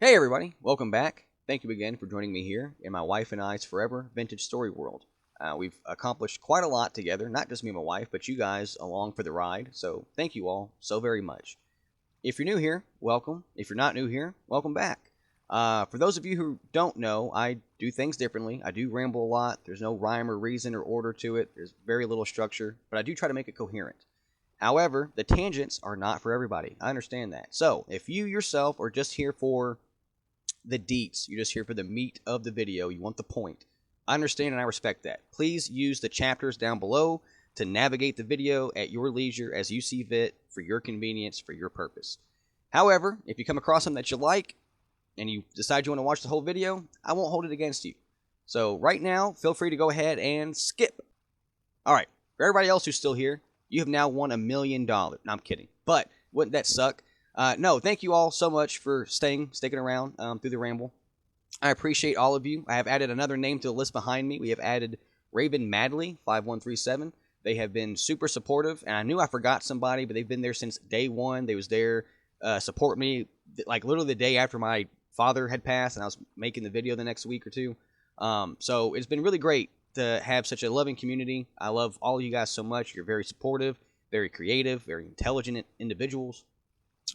Hey everybody, welcome back. Thank you again for joining me here in my wife and I's forever vintage story world. We've accomplished quite a lot together, not just me and my wife, but you guys along for the ride, so thank you all so very much. If you're new here, welcome. If you're not new here, welcome back. For those of you who don't know, I do things differently. I do ramble a lot. There's no rhyme or reason or order to it. There's very little structure, but I do try to make it coherent. However, the tangents are not for everybody. I understand that. So, if you yourself are just here for the deets, you're just here for the meat of the video, you want the point, I understand and I respect that. Please use the chapters down below to navigate the video at your leisure as you see fit, for your convenience, for your purpose. However, if you come across something that you like and you decide you want to watch the whole video, I won't hold it against you. So right now, feel free to go ahead and skip. Alright, for everybody else who's still here, you have now won $1 million. No, I'm kidding. But wouldn't that suck? No, thank you all so much for sticking around through the ramble. I appreciate all of you. I have added another name to the list behind me. We have added Raven Madley 5137. They have been super supportive, and I knew I forgot somebody, but they've been there since day one. They was there support me like literally the day after my father had passed, and I was making the video the next week or two. So it's been really great to have such a loving community. I love all of you guys so much. You're very supportive, very creative, very intelligent individuals.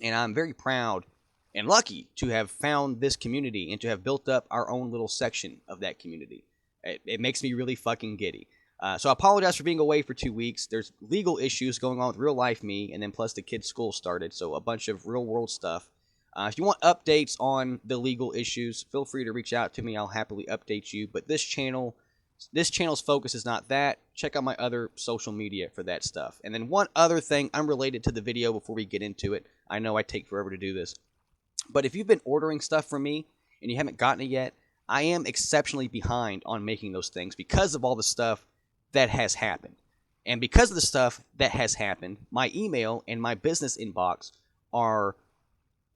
And I'm very proud and lucky to have found this community and to have built up our own little section of that community. It makes me really fucking giddy. So I apologize for being away for 2 weeks. There's legal issues going on with real life me, and then plus the kids' school started, so a bunch of real world stuff. If you want updates on the legal issues, feel free to reach out to me. I'll happily update you. But this channel's focus is not that. Check out my other social media for that stuff. And then one other thing unrelated to the video before we get into it. I know I take forever to do this. But if you've been ordering stuff from me and you haven't gotten it yet, I am exceptionally behind on making those things because of all the stuff that has happened. And because of the stuff that has happened, my email and my business inbox are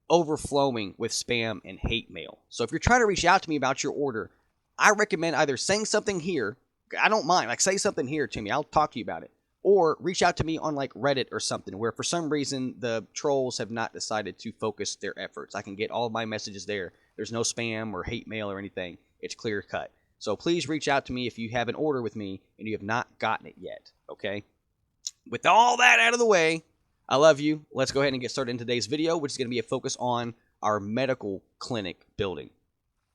overflowing with spam and hate mail. So if you're trying to reach out to me about your order, I recommend either saying something here. I don't mind. Like, say something here to me. I'll talk to you about it. Or reach out to me on, like, Reddit or something, where for some reason the trolls have not decided to focus their efforts. I can get all of my messages there. There's no spam or hate mail or anything. It's clear cut. So please reach out to me if you have an order with me and you have not gotten it yet, okay? With all that out of the way, I love you. Let's go ahead and get started in today's video, which is going to be a focus on our medical clinic building.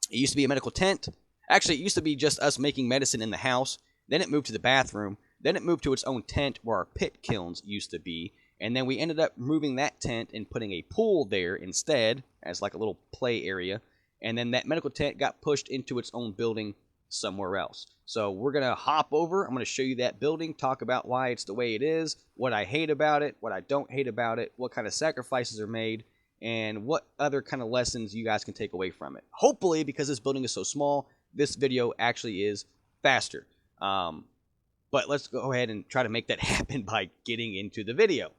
It used to be a medical tent. Actually, it used to be just us making medicine in the house. Then it moved to the bathroom. Then it moved to its own tent where our pit kilns used to be. And then we ended up moving that tent and putting a pool there instead as like a little play area. And then that medical tent got pushed into its own building somewhere else. So we're going to hop over. I'm going to show you that building, talk about why it's the way it is, what I hate about it, what I don't hate about it, what kind of sacrifices are made, and what other kind of lessons you guys can take away from it. Hopefully, because this building is so small, this video actually is faster. But let's go ahead and try to make that happen by getting into the video.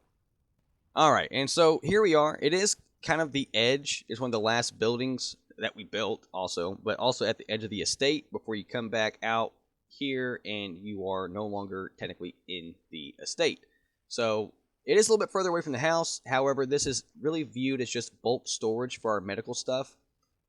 Alright, and so here we are. It is kind of the edge. It's one of the last buildings that we built also, but also at the edge of the estate before you come back out here and you are no longer technically in the estate. So it is a little bit further away from the house. However, this is really viewed as just bulk storage for our medical stuff.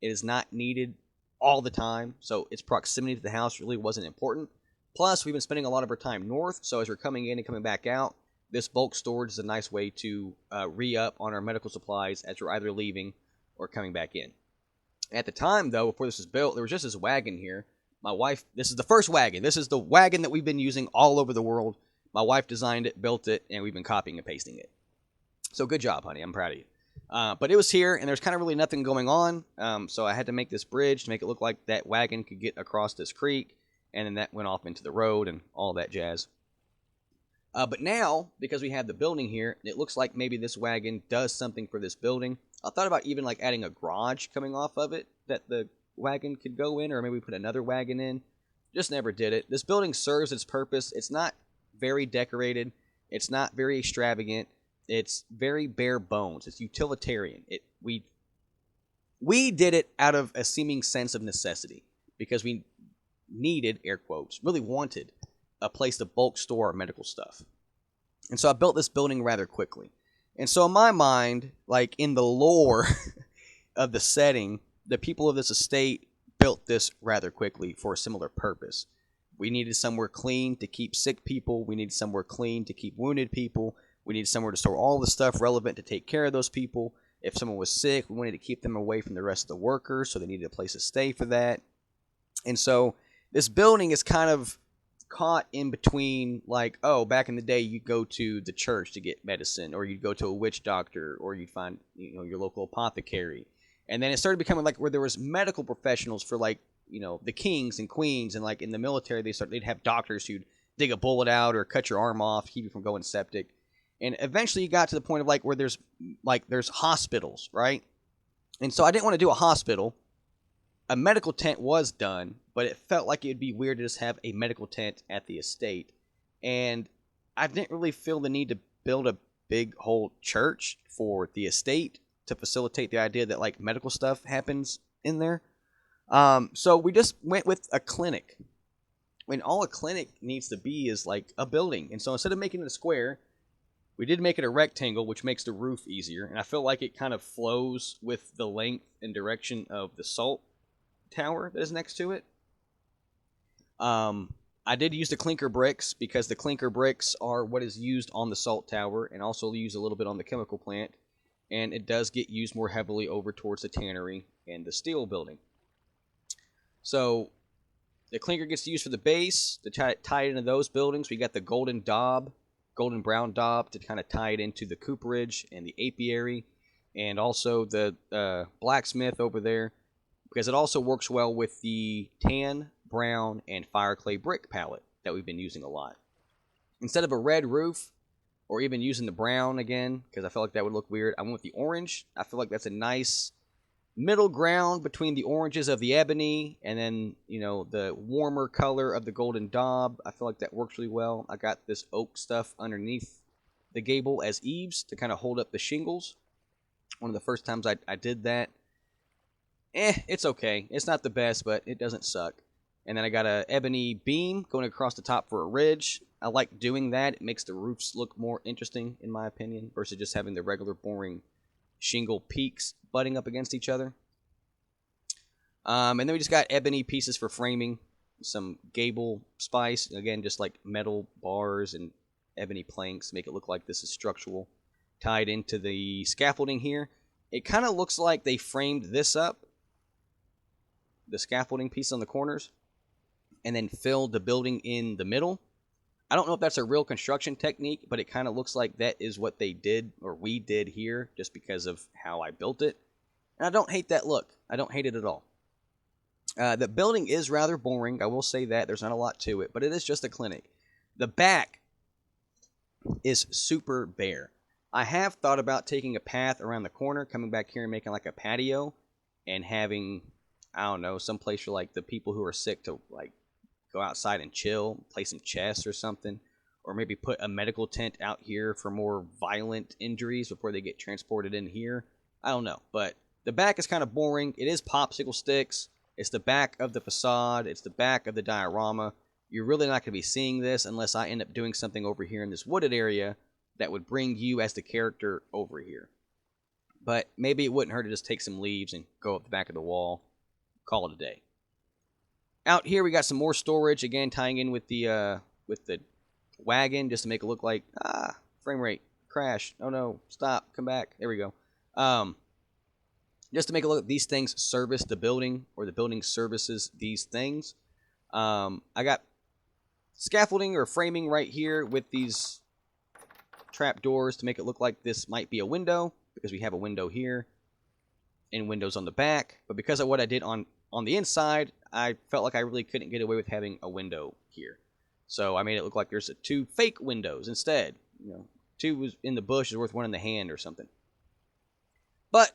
It is not needed all the time, so its proximity to the house really wasn't important. Plus, we've been spending a lot of our time north, so as we're coming in and coming back out, this bulk storage is a nice way to re-up on our medical supplies as we're either leaving or coming back in. At the time, though, before this was built, there was just this wagon here. My wife, this is the first wagon. This is the wagon that we've been using all over the world. My wife designed it, built it, and we've been copying and pasting it. So good job, honey. I'm proud of you. But it was here, and there's kind of really nothing going on, so I had to make this bridge to make it look like that wagon could get across this creek, and then that went off into the road and all that jazz. But now, because we have the building here, it looks like maybe this wagon does something for this building. I thought about even like adding a garage coming off of it that the wagon could go in, or maybe put another wagon in. Just never did it. This building serves its purpose. It's not very decorated. It's not very extravagant. It's very bare bones. It's utilitarian. We did it out of a seeming sense of necessity because we needed, air quotes, really wanted a place to bulk store our medical stuff. And so I built this building rather quickly. And so in my mind, like in the lore of the setting, the people of this estate built this rather quickly for a similar purpose. We needed somewhere clean to keep sick people. We needed somewhere clean to keep wounded people. We needed somewhere to store all the stuff relevant to take care of those people. If someone was sick, we wanted to keep them away from the rest of the workers, so they needed a place to stay for that. And so this building is kind of caught in between, like, oh, back in the day, you'd go to the church to get medicine, or you'd go to a witch doctor, or you'd find, your local apothecary. And then it started becoming like where there was medical professionals for, like, the kings and queens, and like in the military, they'd have doctors who'd dig a bullet out or cut your arm off, keep you from going septic. And eventually you got to the point of like where there's hospitals, right? And so I didn't want to do a hospital. A medical tent was done, but it felt like it would be weird to just have a medical tent at the estate. And I didn't really feel the need to build a big whole church for the estate to facilitate the idea that like medical stuff happens in there. So we just went with a clinic. When all a clinic needs to be is like a building. And so instead of making it a square, we did make it a rectangle, which makes the roof easier. And I feel like it kind of flows with the length and direction of the salt tower that is next to it. I did use the clinker bricks because the clinker bricks are what is used on the salt tower and also used a little bit on the chemical plant. And it does get used more heavily over towards the tannery and the steel building. So the clinker gets used for the base to tie it into those buildings. We got the golden brown daub to kind of tie it into the cooperage and the apiary, and also the blacksmith over there, because it also works well with the tan, brown, and fire clay brick palette that we've been using a lot. Instead of a red roof, or even using the brown again, because I felt like that would look weird, I went with the orange. I feel like that's a nice middle ground between the oranges of the ebony and then, the warmer color of the golden daub. I feel like that works really well. I got this oak stuff underneath the gable as eaves to kind of hold up the shingles. One of the first times I did that. It's okay. It's not the best, but it doesn't suck. And then I got a ebony beam going across the top for a ridge. I like doing that. It makes the roofs look more interesting, in my opinion, versus just having the regular boring shingle peaks butting up against each other. And then we just got ebony pieces for framing, some gable spice, again, just like metal bars and ebony planks to make it look like this is structural, tied into the scaffolding here. It kind of looks like they framed this up, the scaffolding piece on the corners, and then filled the building in the middle. I don't know if that's a real construction technique, but it kind of looks like that is what they did, or we did here, just because of how I built it. And I don't hate that look. I don't hate it at all. The building is rather boring. I will say that. There's not a lot to it, but it is just a clinic. The back is super bare. I have thought about taking a path around the corner, coming back here and making like a patio, and having, I don't know, some place for like the people who are sick to like go outside and chill, play some chess or something, or maybe put a medical tent out here for more violent injuries before they get transported in here. I don't know, but the back is kind of boring. It is popsicle sticks. It's the back of the facade. It's the back of the diorama. You're really not going to be seeing this unless I end up doing something over here in this wooded area that would bring you as the character over here. But maybe it wouldn't hurt to just take some leaves and go up the back of the wall. Call it a day. Out here we got some more storage, again tying in with the wagon just to make it look like, frame rate, crash, oh no, stop, come back, there we go. Just to make it look like these things service the building, or the building services these things. I got scaffolding or framing right here with these trap doors to make it look like this might be a window, because we have a window here and windows on the back. But because of what I did on the inside, I felt like I really couldn't get away with having a window here. So I made it look like there's two fake windows instead. Two was in the bush is worth one in the hand or something. But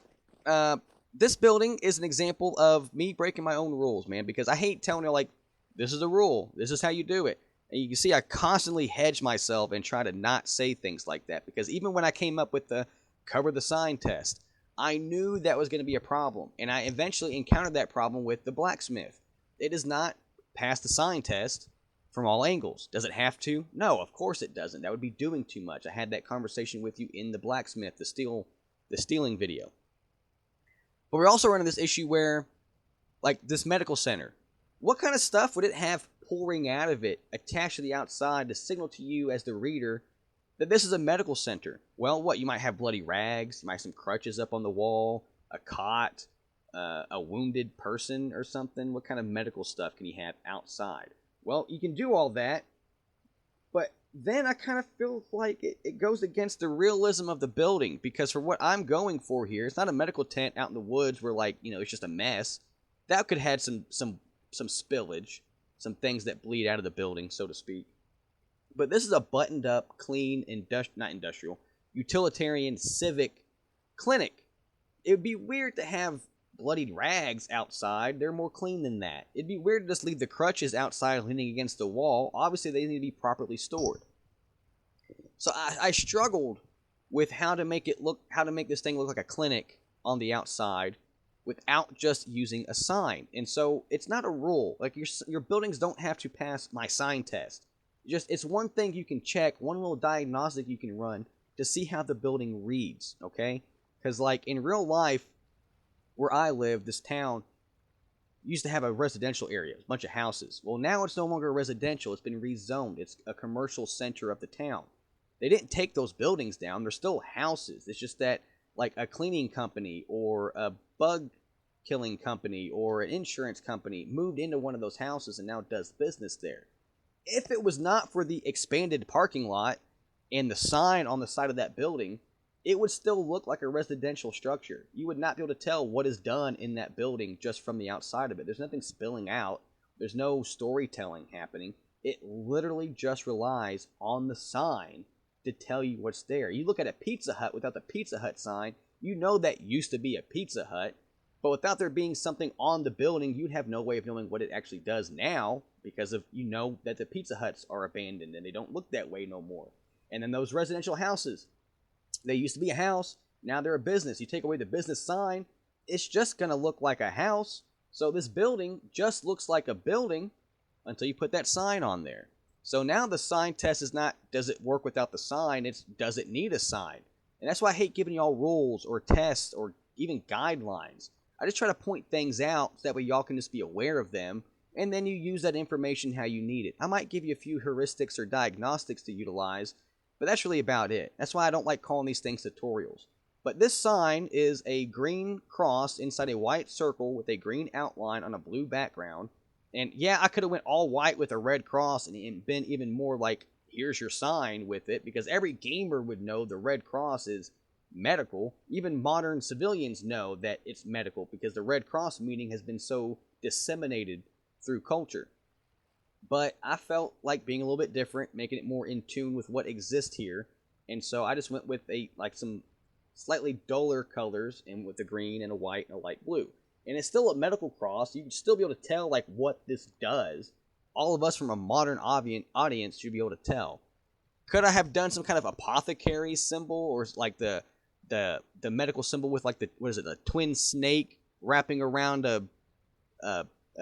this building is an example of me breaking my own rules, man, because I hate telling you, like, this is a rule. This is how you do it. And you can see I constantly hedge myself and try to not say things like that, because even when I came up with the cover the sign test, I knew that was going to be a problem. And I eventually encountered that problem with the blacksmith. It does not pass the sign test from all angles. Does it have to? No, of course it doesn't. That would be doing too much. I had that conversation with you in the blacksmith, the stealing video. But we're also running this issue where, like this medical center, what kind of stuff would it have pouring out of it attached to the outside to signal to you as the reader that this is a medical center? Well, what? You might have bloody rags, you might have some crutches up on the wall, a cot, a wounded person or something. What kind of medical stuff can you have outside? Well, you can do all that, but then I kind of feel like it goes against the realism of the building, because for what I'm going for here, it's not a medical tent out in the woods where, like, you know, it's just a mess. That could have had some spillage, some things that bleed out of the building, so to speak. But this is a buttoned up, clean, not industrial, utilitarian, civic clinic. It would be weird to have bloodied rags outside. They're more clean than that. It'd be weird to just leave the crutches outside leaning against the wall. Obviously, they need to be properly stored. So I struggled with how to make this thing look like a clinic on the outside without just using a sign. And so it's not a rule. Like, your buildings don't have to pass my sign test. It's one thing you can check, one little diagnostic you can run to see how the building reads, okay? Because, like, in real life, where I live, this town used to have a residential area, a bunch of houses. Well, now it's no longer residential. It's been rezoned. It's a commercial center of the town. They didn't take those buildings down. They're still houses. It's just that, like, a cleaning company or a bug killing company or an insurance company moved into one of those houses and now does business there. If it was not for the expanded parking lot and the sign on the side of that building, it would still look like a residential structure. You would not be able to tell what is done in that building just from the outside of it. There's nothing spilling out. There's no storytelling happening. It literally just relies on the sign to tell you what's there. You look at a Pizza Hut without the Pizza Hut sign, you know that used to be a Pizza Hut, but without there being something on the building, you'd have no way of knowing what it actually does now, because of, you know, that the Pizza Huts are abandoned and they don't look that way no more. And then those residential houses, they used to be a house, now they're a business. You take away the business sign, it's just going to look like a house. So this building just looks like a building until you put that sign on there. So now the sign test is not, does it work without the sign? It's, does it need a sign? And that's why I hate giving y'all rules or tests or even guidelines. I just try to point things out so that way y'all can just be aware of them, and then you use that information how you need it. I might give you a few heuristics or diagnostics to utilize, but that's really about it. That's why I don't like calling these things tutorials. But this sign is a green cross inside a white circle with a green outline on a blue background. And yeah, I could have went all white with a red cross and been even more like, here's your sign with it, because every gamer would know the red cross is medical. Even modern civilians know that it's medical because the Red Cross meaning has been so disseminated through culture. But I felt like being a little bit different, making it more in tune with what exists here, and so I just went with some slightly duller colors, and with a green and a white and a light blue. And it's still a medical cross. You can still be able to tell like what this does. All of us from a modern audience should be able to tell. Could I have done some kind of apothecary symbol, or like the medical symbol with like the, what is it, a twin snake wrapping around a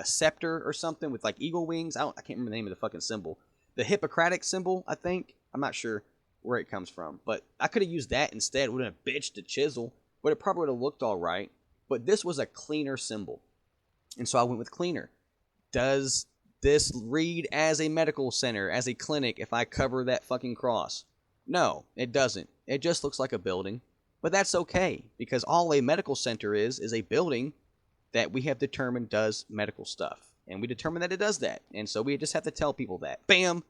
scepter or something with like eagle wings? I can't remember the name of the fucking symbol. The Hippocratic symbol, I think. I'm not sure where it comes from, but I could have used that instead. It would have been a bitch to chisel, but it probably would have looked all right. But this was a cleaner symbol, and so I went with cleaner. Does this read as a medical center, as a clinic, if I cover that fucking cross? No, it doesn't. It just looks like a building. But that's okay, because all a medical center is a building that we have determined does medical stuff. And we determined that it does that. And so we just have to tell people that. Bam!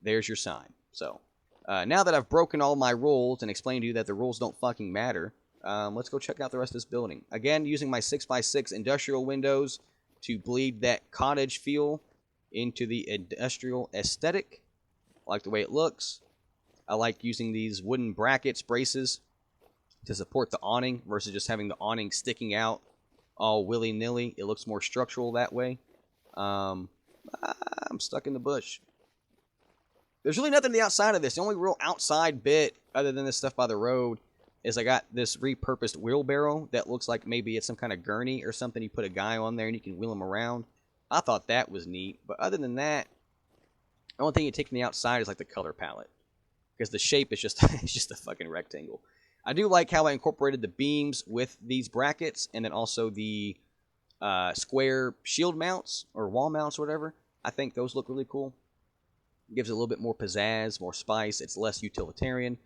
There's your sign. So, now that I've broken all my rules and explained to you that the rules don't fucking matter, let's go check out the rest of this building. Again, using my 6x6 industrial windows to bleed that cottage feel into the industrial aesthetic. I like the way it looks. I like using these wooden brackets, braces, to support the awning versus just having the awning sticking out all willy-nilly. It looks more structural that way. I'm stuck in the bush. There's really nothing on the outside of this. The only real outside bit, other than this stuff by the road, is I got this repurposed wheelbarrow that looks like maybe it's some kind of gurney or something. You put a guy on there and you can wheel him around. I thought that was neat. But other than that, the only thing you take from the outside is like the color palette, because the shape is just it's just a fucking rectangle. I do like how I incorporated the beams with these brackets, and then also the square shield mounts or wall mounts or whatever. I think those look really cool. It gives it a little bit more pizzazz, more spice. It's less utilitarian,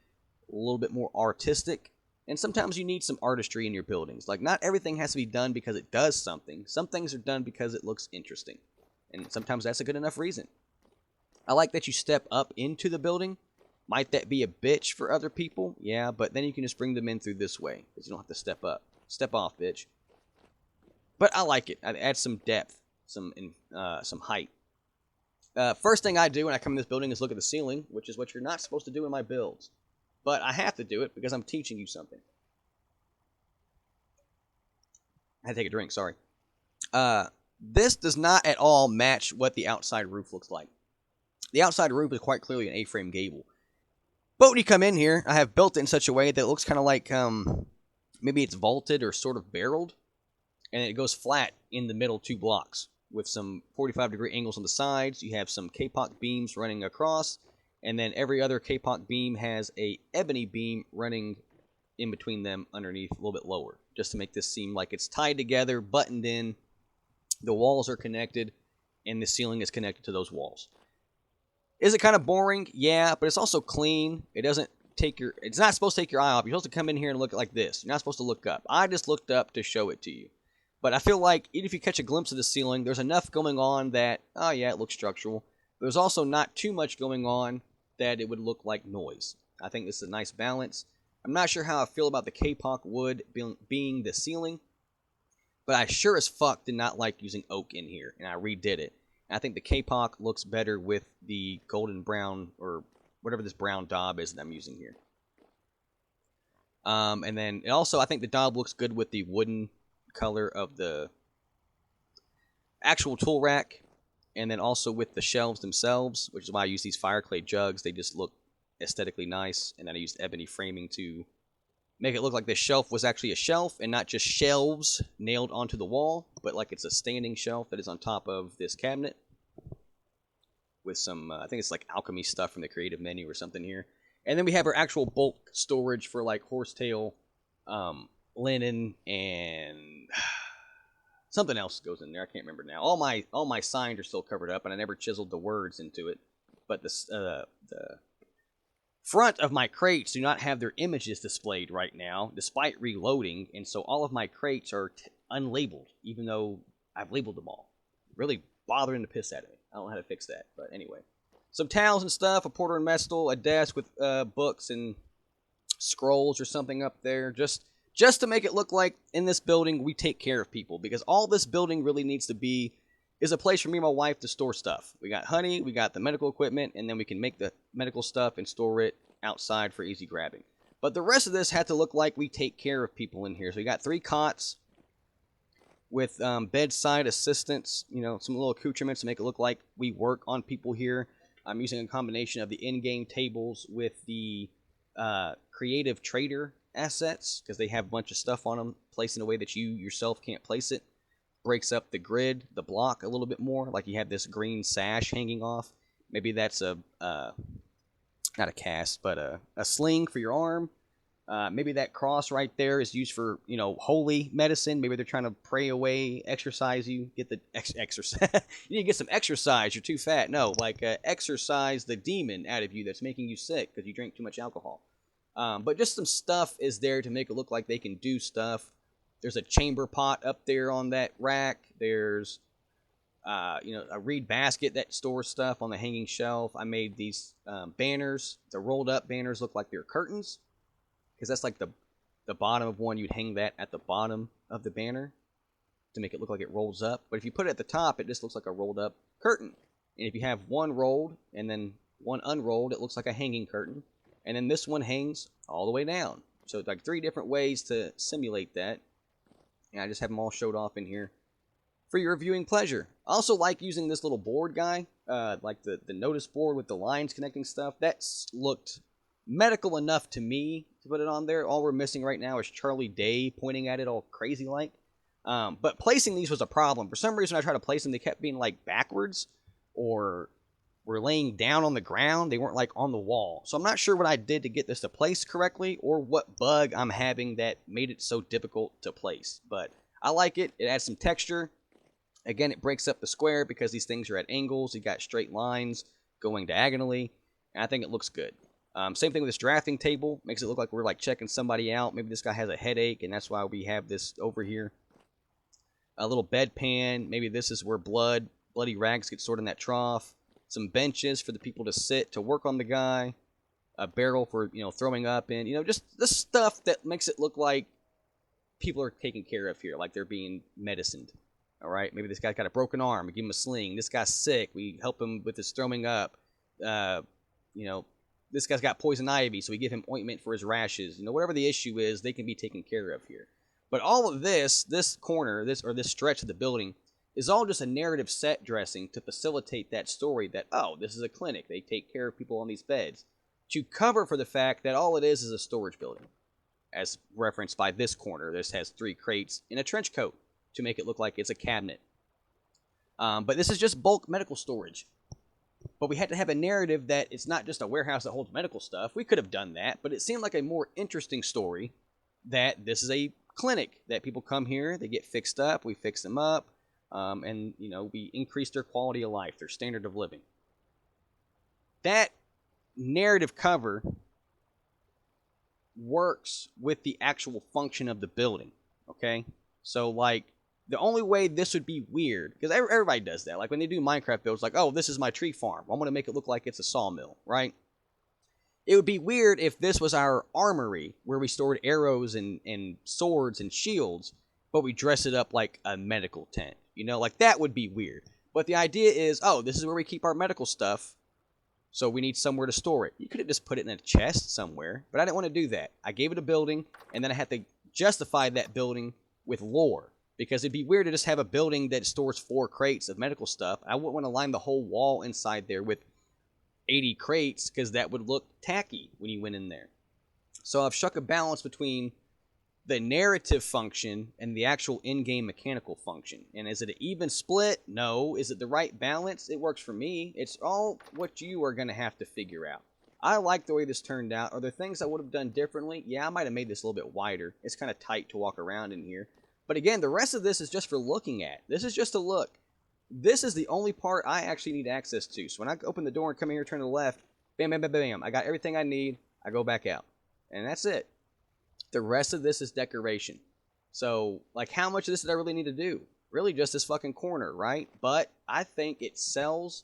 a little bit more artistic. And sometimes you need some artistry in your buildings. Like, not everything has to be done because it does something. Some things are done because it looks interesting. And sometimes that's a good enough reason. I like that you step up into the building. Might that be a bitch for other people? Yeah, but then you can just bring them in through this way, because you don't have to step up. Step off, bitch. But I like it. It adds some depth, some height. First thing I do when I come in this building is look at the ceiling, which is what you're not supposed to do in my builds. But I have to do it because I'm teaching you something. I had to take a drink, sorry. This does not at all match what the outside roof looks like. The outside roof is quite clearly an A-frame gable. But when you come in here, I have built it in such a way that it looks kind of like maybe it's vaulted or sort of barreled. And it goes flat in the middle 2 blocks with some 45-degree angles on the sides. You have some K-POC beams running across. And then every other K-POC beam has a ebony beam running in between them underneath, a little bit lower, just to make this seem like it's tied together, buttoned in. The walls are connected, and the ceiling is connected to those walls. Is it kind of boring? Yeah, but it's also clean. It's not supposed to take your eye off. You're supposed to come in here and look like this. You're not supposed to look up. I just looked up to show it to you. But I feel like even if you catch a glimpse of the ceiling, there's enough going on that, oh yeah, it looks structural. There's also not too much going on that it would look like noise. I think this is a nice balance. I'm not sure how I feel about the K-POC wood being the ceiling, but I sure as fuck did not like using oak in here, and I redid it. And I think the K-POC looks better with the golden brown, or whatever this brown daub is that I'm using here. And then also, I think the daub looks good with the wooden color of the actual tool rack, and then also with the shelves themselves, which is why I use these fire clay jugs. They just look aesthetically nice, and then I used ebony framing to make it look like this shelf was actually a shelf and not just shelves nailed onto the wall, but like it's a standing shelf that is on top of this cabinet with some, I think it's like alchemy stuff from the creative menu or something here. And then we have our actual bulk storage for like horsetail, linen, and something else goes in there. I can't remember now. All my signs are still covered up, and I never chiseled the words into it. But the front of my crates do not have their images displayed right now, despite reloading, and so all of my crates are unlabeled, even though I've labeled them all. Really bothering the piss out of me. I don't know how to fix that, but anyway. Some towels and stuff, a porter and mestle, a desk with books and scrolls or something up there, just to make it look like in this building we take care of people, because all this building really needs to be is a place for me and my wife to store stuff. We got honey, we got the medical equipment, and then we can make the medical stuff and store it outside for easy grabbing. But the rest of this had to look like we take care of people in here. So we got 3 cots with bedside assistants, some little accoutrements to make it look like we work on people here. I'm using a combination of the in-game tables with the creative trader assets, because they have a bunch of stuff on them placed in a way that you yourself can't place it. Breaks up the grid, the block a little bit more. Like you have this green sash hanging off. Maybe that's a not a cast, but a sling for your arm. Maybe that cross right there is used for, holy medicine. Maybe they're trying to pray away, exercise you, get the exercise. You need to get some exercise. You're too fat. No, like exercise the demon out of you that's making you sick because you drink too much alcohol. But just some stuff is there to make it look like they can do stuff. There's a chamber pot up there on that rack. There's, a reed basket that stores stuff on the hanging shelf. I made these banners. The rolled up banners look like they're curtains, because that's like the bottom of one. You'd hang that at the bottom of the banner to make it look like it rolls up. But if you put it at the top, it just looks like a rolled up curtain. And if you have one rolled and then one unrolled, it looks like a hanging curtain. And then this one hangs all the way down. So it's like 3 different ways to simulate that. And I just have them all showed off in here for your viewing pleasure. I also like using this little board guy, like the notice board with the lines connecting stuff. That's looked medical enough to me to put it on there. All we're missing right now is Charlie Day pointing at it all crazy like. But placing these was a problem. For some reason, I tried to place them, they kept being like backwards or were laying down on the ground. They weren't like on the wall. So I'm not sure what I did to get this to place correctly or what bug I'm having that made it so difficult to place. But I like it. It adds some texture. Again, it breaks up the square because these things are at angles. You got straight lines going diagonally. And I think it looks good. Same thing with this drafting table. Makes it look like we're like checking somebody out. Maybe this guy has a headache and that's why we have this over here. A little bedpan. Maybe this is where bloody rags get stored in that trough. Some benches for the people to sit to work on the guy. A barrel for, throwing up in. Just the stuff that makes it look like people are taken care of here. Like they're being medicined. All right? Maybe this guy's got a broken arm. We give him a sling. This guy's sick. We help him with his throwing up. This guy's got poison ivy, so we give him ointment for his rashes. Whatever the issue is, they can be taken care of here. But all of this corner, this stretch of the building, is all just a narrative set dressing to facilitate that story that, oh, this is a clinic. They take care of people on these beds. To cover for the fact that all it is a storage building. As referenced by this corner, this has 3 crates in a trench coat to make it look like it's a cabinet. But this is just bulk medical storage. But we had to have a narrative that it's not just a warehouse that holds medical stuff. We could have done that, but it seemed like a more interesting story that this is a clinic, that people come here, they get fixed up, we fix them up, and, we increase their quality of life, their standard of living. That narrative cover works with the actual function of the building, okay? So, like, the only way this would be weird, because everybody does that. Like when they do Minecraft builds, like, oh, this is my tree farm. I'm going to make it look like it's a sawmill, right? It would be weird if this was our armory, where we stored arrows and swords and shields, but we dress it up like a medical tent. Like that would be weird. But the idea is, oh, this is where we keep our medical stuff, so we need somewhere to store it. You could have just put it in a chest somewhere, but I didn't want to do that. I gave it a building, and then I had to justify that building with lore. Because it'd be weird to just have a building that stores 4 crates of medical stuff. I wouldn't want to line the whole wall inside there with 80 crates because that would look tacky when you went in there. So I've struck a balance between the narrative function and the actual in-game mechanical function. And is it an even split? No. Is it the right balance? It works for me. It's all what you are going to have to figure out. I like the way this turned out. Are there things I would have done differently? Yeah, I might have made this a little bit wider. It's kind of tight to walk around in here. But again, the rest of this is just for looking at. This is just a look. This is the only part I actually need access to. So when I open the door and come in here, turn to the left, bam, bam, bam, bam, I got everything I need. I go back out. And that's it. The rest of this is decoration. So, like, how much of this did I really need to do? Really just this fucking corner, right? But I think it sells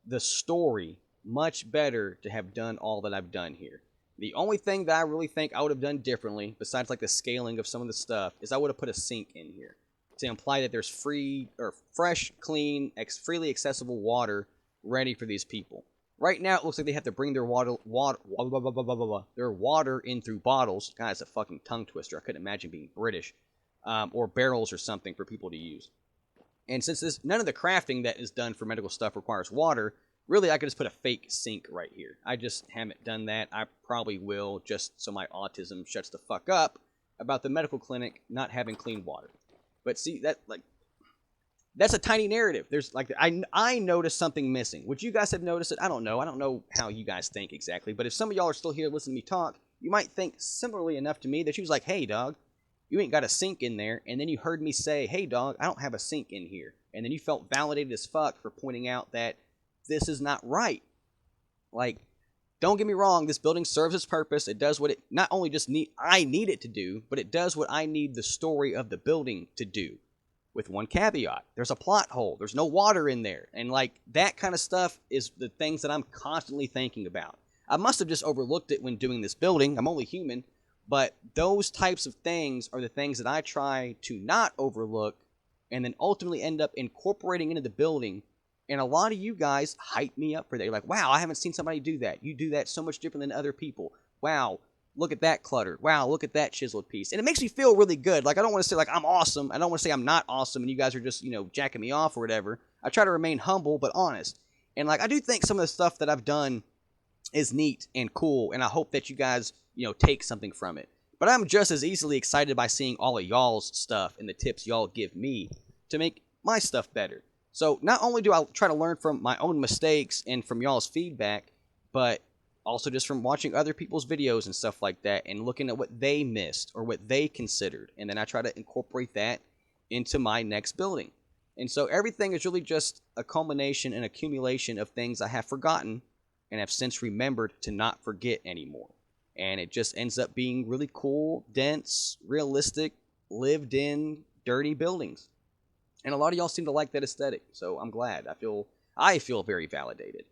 the story much better to have done all that I've done here. The only thing that I really think I would have done differently, besides like the scaling of some of the stuff, is I would have put a sink in here to imply that there's fresh, clean, freely accessible water ready for these people. Right now, it looks like they have to bring their water in through bottles. God, it's a fucking tongue twister. I couldn't imagine being British, or barrels or something for people to use. And since none of the crafting that is done for medical stuff requires water. Really, I could just put a fake sink right here. I just haven't done that. I probably will, just so my autism shuts the fuck up about the medical clinic not having clean water. But see, that's a tiny narrative. There's like, I noticed something missing. Would you guys have noticed it? I don't know. I don't know how you guys think exactly. But if some of y'all are still here listening to me talk, you might think similarly enough to me that you was like, hey, dog, you ain't got a sink in there. And then you heard me say, hey, dog, I don't have a sink in here. And then you felt validated as fuck for pointing out that this is not right. Like, don't get me wrong, this building serves its purpose. It does what it not only just I need it to do, but it does what I need the story of the building to do. With one caveat. There's a plot hole. There's no water in there. And like that kind of stuff is the things that I'm constantly thinking about. I must have just overlooked it when doing this building. I'm only human. But those types of things are the things that I try to not overlook and then ultimately end up incorporating into the building. And a lot of you guys hype me up for that. You're like, wow, I haven't seen somebody do that. You do that so much different than other people. Wow, look at that clutter. Wow, look at that chiseled piece. And it makes me feel really good. Like, I don't want to say, like, I'm awesome. I don't want to say I'm not awesome and you guys are just, jacking me off or whatever. I try to remain humble but honest. And, like, I do think some of the stuff that I've done is neat and cool. And I hope that you guys, take something from it. But I'm just as easily excited by seeing all of y'all's stuff and the tips y'all give me to make my stuff better. So not only do I try to learn from my own mistakes and from y'all's feedback, but also just from watching other people's videos and stuff like that and looking at what they missed or what they considered. And then I try to incorporate that into my next building. And so everything is really just a culmination and accumulation of things I have forgotten and have since remembered to not forget anymore. And it just ends up being really cool, dense, realistic, lived in, dirty buildings. And a lot of y'all seem to like that aesthetic, so I'm glad. I feel very validated.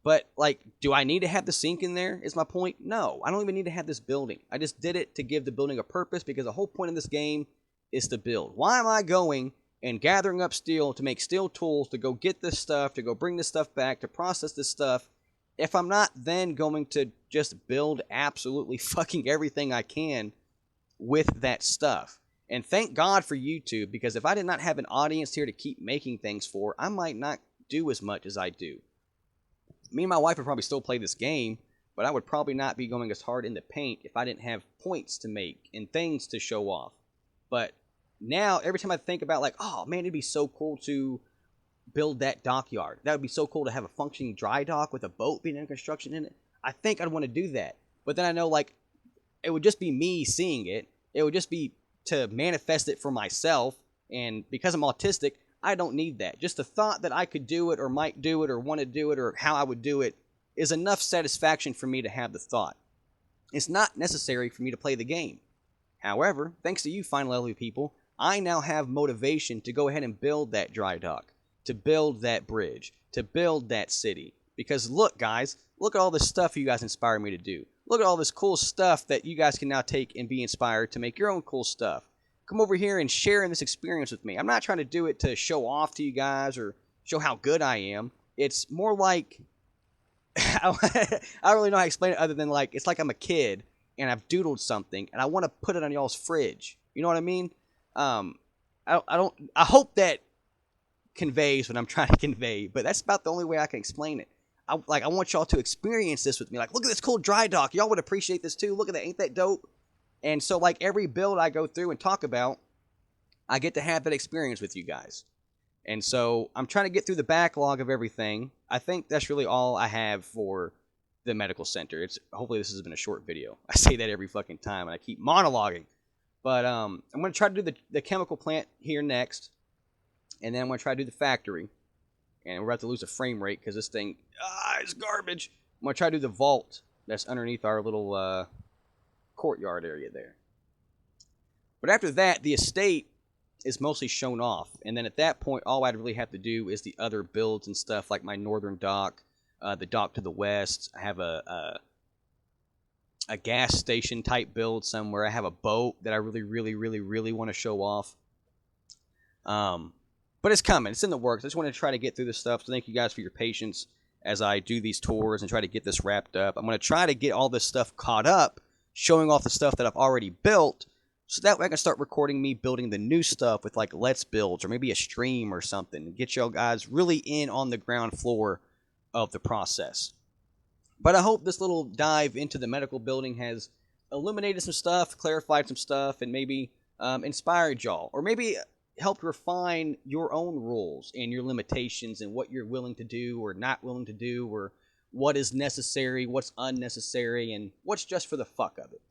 But, like, do I need to have the sink in there, is my point? No, I don't even need to have this building. I just did it to give the building a purpose, because the whole point of this game is to build. Why am I going and gathering up steel to make steel tools, to go get this stuff, to go bring this stuff back, to process this stuff, if I'm not then going to just build absolutely fucking everything I can with that stuff? And thank God for YouTube, because if I did not have an audience here to keep making things for, I might not do as much as I do. Me and my wife would probably still play this game, but I would probably not be going as hard in the paint if I didn't have points to make and things to show off. But now, every time I think about, like, oh man, it'd be so cool to build that dockyard. That would be so cool to have a functioning dry dock with a boat being in construction in it. I think I'd want to do that. But then I know, like, it would just be me seeing it. It would just be to manifest it for myself, and because I'm autistic, I don't need that. Just the thought that I could do it or might do it or want to do it or how I would do it is enough satisfaction for me to have the thought. It's not necessary for me to play the game. However, thanks to you fine lovely people, I now have motivation to go ahead and build that dry dock, to build that bridge, to build that city. Because look, guys, look at all this stuff you guys inspired me to do. Look at all this cool stuff that you guys can now take and be inspired to make your own cool stuff. Come over here and share in this experience with me. I'm not trying to do it to show off to you guys or show how good I am. It's more like, I don't really know how to explain it other than, like, it's like I'm a kid and I've doodled something and I want to put it on y'all's fridge. You know what I mean? I hope that conveys what I'm trying to convey, but that's about the only way I can explain it. I want y'all to experience this with me. Like, look at this cool dry dock. Y'all would appreciate this too. Look at that. Ain't that dope? And so, like, every build I go through and talk about, I get to have that experience with you guys. And so I'm trying to get through the backlog of everything. I think that's really all I have for the medical center. Hopefully this has been a short video. I say that every fucking time and I keep monologuing. But I'm going to try to do the chemical plant here next. And then I'm going to try to do the factory. And we're about to lose a frame rate because this thing is garbage. I'm going to try to do the vault that's underneath our little courtyard area there. But after that, the estate is mostly shown off. And then at that point, all I'd really have to do is the other builds and stuff, like my northern dock, the dock to the west. I have a gas station type build somewhere. I have a boat that I really want to show off. But it's coming. It's in the works. I just want to try to get through this stuff. So thank you guys for your patience as I do these tours and try to get this wrapped up. I'm going to try to get all this stuff caught up, showing off the stuff that I've already built, so that way I can start recording me building the new stuff with, like, Let's Builds or maybe a stream or something, and get y'all guys really in on the ground floor of the process. But I hope this little dive into the medical building has illuminated some stuff, clarified some stuff, and maybe inspired y'all, or maybe helped refine your own rules and your limitations and what you're willing to do or not willing to do, or what is necessary, what's unnecessary, and what's just for the fuck of it.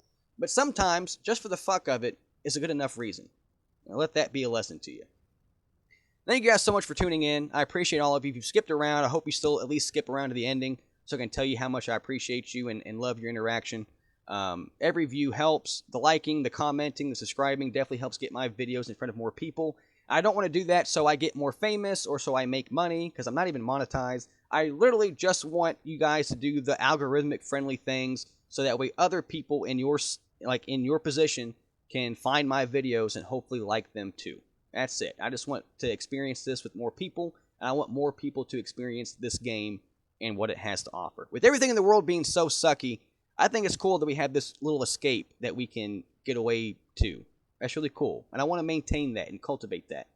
But sometimes, just for the fuck of it is a good enough reason. Now, let that be a lesson to you. Thank you guys so much for tuning in. I appreciate all of you. If you've skipped around, I hope you still at least skip around to the ending so I can tell you how much I appreciate you and love your interaction. Every view helps. The liking, the commenting, the subscribing definitely helps get my videos in front of more people. I don't want to do that so I get more famous or so I make money, because I'm not even monetized. I literally just want you guys to do the algorithmic friendly things so that way other people in your position can find my videos and hopefully like them too. That's it. I just want to experience this with more people, and I want more people to experience this game and what it has to offer. With everything in the world being so sucky, I think it's cool that we have this little escape that we can get away to. That's really cool, and I want to maintain that and cultivate that.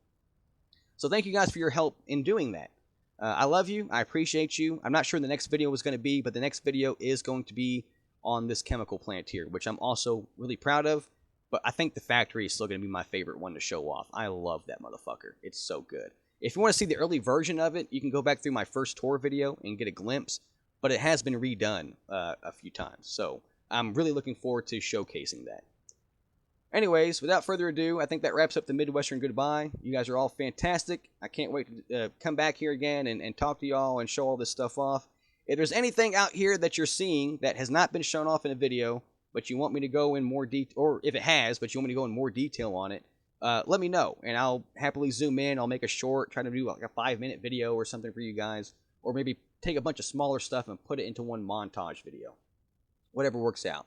So thank you guys for your help in doing that. I love you. I appreciate you. I'm not sure the next video is going to be, but the next video is going to be on this chemical plant here, which I'm also really proud of. But I think the factory is still going to be my favorite one to show off. I love that motherfucker. It's so good. If you want to see the early version of it, you can go back through my first tour video and get a glimpse, but it has been redone a few times, so I'm really looking forward to showcasing that. Anyways, without further ado, I think that wraps up the Midwestern Goodbye. You guys are all fantastic. I can't wait to come back here again and talk to y'all and show all this stuff off. If there's anything out here that you're seeing that has not been shown off in a video, but you want me to go in more detail, or if it has, but you want me to go in more detail on it, let me know, and I'll happily zoom in. I'll make a short, try to do like a 5-minute video or something for you guys, or maybe take a bunch of smaller stuff and put it into one montage video. Whatever works out.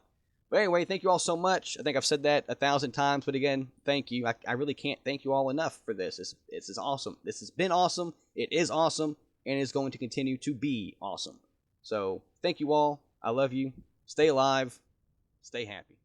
But anyway, thank you all so much. I think I've said that 1,000 times, but again, thank you. I really can't thank you all enough for this. This is awesome. This has been awesome. It is awesome, and is going to continue to be awesome. So, thank you all. I love you. Stay alive. Stay happy.